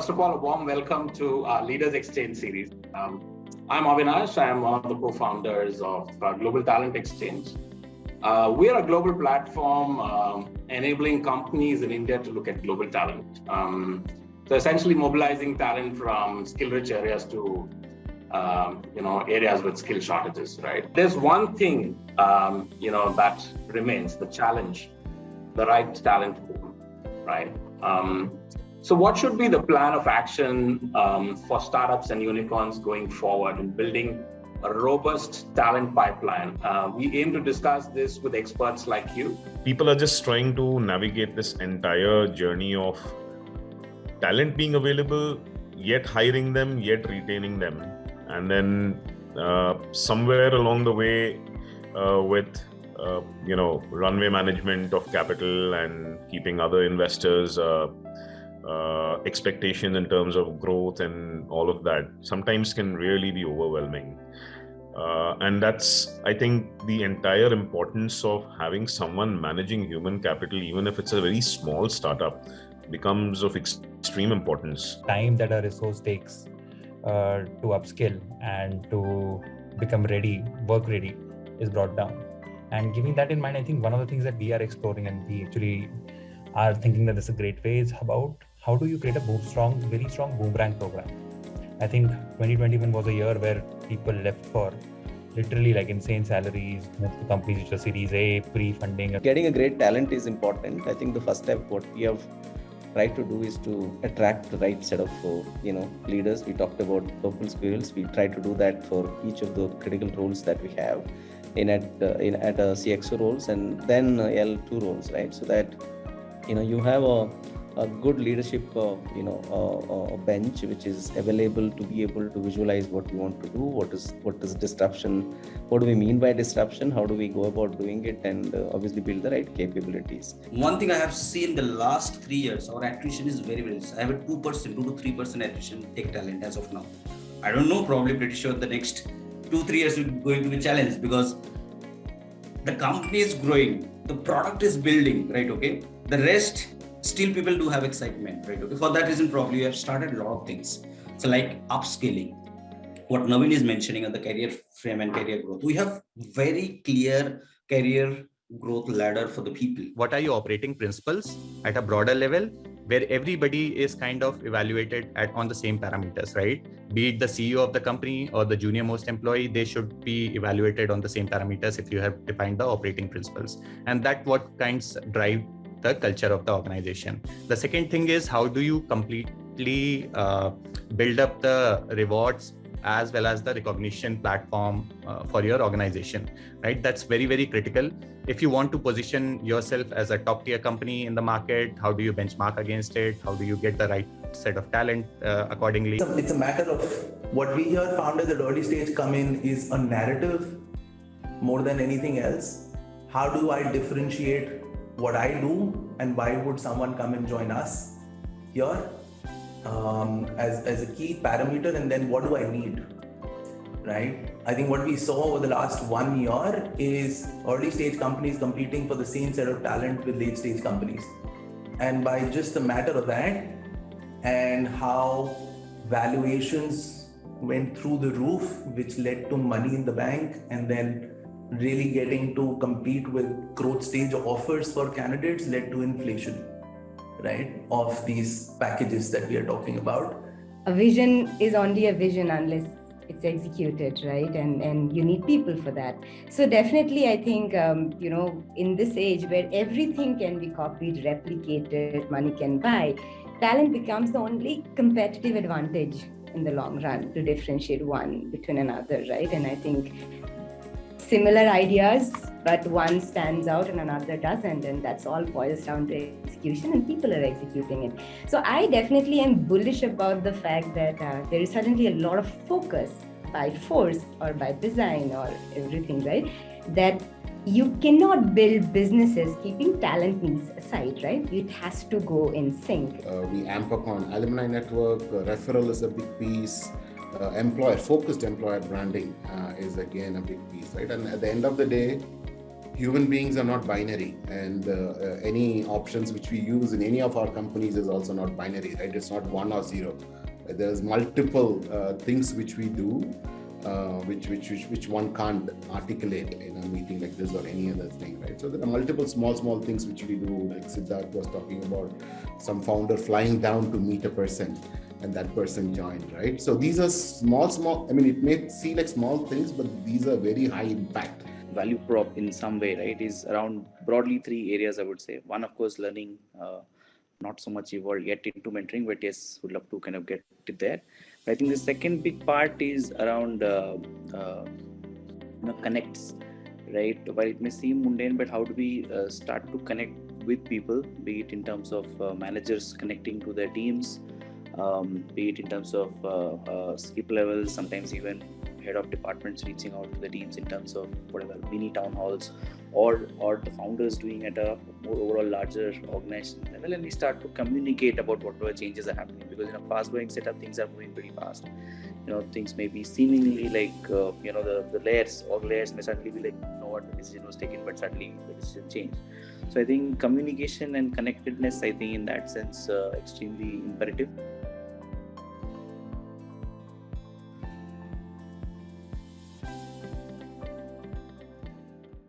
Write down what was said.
First of all, a warm welcome to our Leaders Exchange series. I'm Avinash. I am one of the co-founders of Global Talent Exchange. We are a global platform enabling companies in India to look at global talent. So essentially mobilizing talent from skill-rich areas to areas with skill shortages, right? There's one thing that remains, the challenge, the right talent pool, right? So what should be the plan of action for startups and unicorns going forward in building a robust talent pipeline? We aim to discuss this with experts like you. People are just trying to navigate this entire journey of talent being available, yet hiring them, yet retaining them. And then somewhere along the way with runway management of capital and keeping other investors expectation in terms of growth and all of that sometimes can really be overwhelming. And that's, I think, the entire importance of having someone managing human capital, even if it's a very small startup, becomes of extreme importance. Time that a resource takes to upskill and to become ready, work ready, is brought down. And giving that in mind, I think one of the things that we are exploring, and we actually are thinking that this is a great way, is about how do you create a very strong boomerang program. I think 2021 was a year where people left for literally like insane salaries, moved to companies which are Series A, pre-funding. Getting a great talent is important. I think the first step, what we have tried to do is to attract the right set of leaders. We talked about purple squirrels. We try to do that for each of the critical roles that we have at a CXO roles, and then L2 roles, right? So that you have a good leadership bench which is available to be able to visualize what we want to do, what is disruption, what do we mean by disruption, how do we go about doing it, and obviously build the right capabilities. One thing I have seen the last 3 years, our attrition is very less. I have a 2% to 3% attrition tech talent as of now. I don't know, probably pretty sure the next 2-3 years is going to be challenged because the company is growing, the product is building, right? Okay, the rest still people do have excitement, right? Okay, for that reason probably we have started a lot of things. So like upscaling, what Naveen is mentioning on the career frame and career growth, we have very clear career growth ladder for the people. What are your operating principles at a broader level where everybody is kind of evaluated on the same parameters, right? Be it the CEO of the company or the junior most employee, they should be evaluated on the same parameters if you have defined the operating principles. And that what kinds drive the culture of the organization. The second thing is, how do you completely build up the rewards as well as the recognition platform for your organization, right? That's very critical. If you want to position yourself as a top tier company in the market, how do you benchmark against it? How do you get the right set of talent accordingly? It's a matter of what we hear founders at early stage come in is a narrative more than anything else. How do I differentiate what I do and why would someone come and join us here as a key parameter, and then what do I need, right? I think what we saw over the last 1 year is early stage companies competing for the same set of talent with late stage companies, and by just the matter of that and how valuations went through the roof, which led to money in the bank, and then really getting to compete with growth stage offers for candidates led to inflation, right, of these packages that we are talking about. A vision is only a vision unless it's executed, right? And you need people for that. So definitely, I think, in this age where everything can be copied, replicated, money can buy, talent becomes the only competitive advantage in the long run to differentiate one between another, right? And I think similar ideas, but one stands out and another doesn't, and that's all boils down to execution, and people are executing it. So I definitely am bullish about the fact that there is suddenly a lot of focus by force or by design or everything, right? That you cannot build businesses keeping talent needs aside, right? It has to go in sync. We amp up on alumni network, referral is a big piece. Focused employer branding is again a big piece, right? And at the end of the day, human beings are not binary, and any options which we use in any of our companies is also not binary, right? It's not 1 or 0. There's multiple things which we do, which one can't articulate in a meeting like this or any other thing, right? So there are multiple small things which we do, like Siddharth was talking about, some founder flying down to meet a person, and that person joined, right? So these are small, I mean, it may seem like small things, but these are very high impact. Value prop in some way, right, is around broadly 3 areas, I would say. One, of course, learning, not so much evolved yet into mentoring, but yes, would love to kind of get it there. But I think the second big part is around connects, right? While it may seem mundane, but how do we start to connect with people, be it in terms of managers connecting to their teams, be it in terms of skip levels, sometimes even head of departments reaching out to the teams in terms of whatever mini town halls, or the founders doing at a more overall larger organization level, and we start to communicate about whatever changes are happening, because in a fast growing setup things are moving pretty fast. Things may be seemingly like the layers may suddenly be like, what the decision was taken, but suddenly the decision changed. So I think communication and connectedness, I think in that sense, extremely imperative.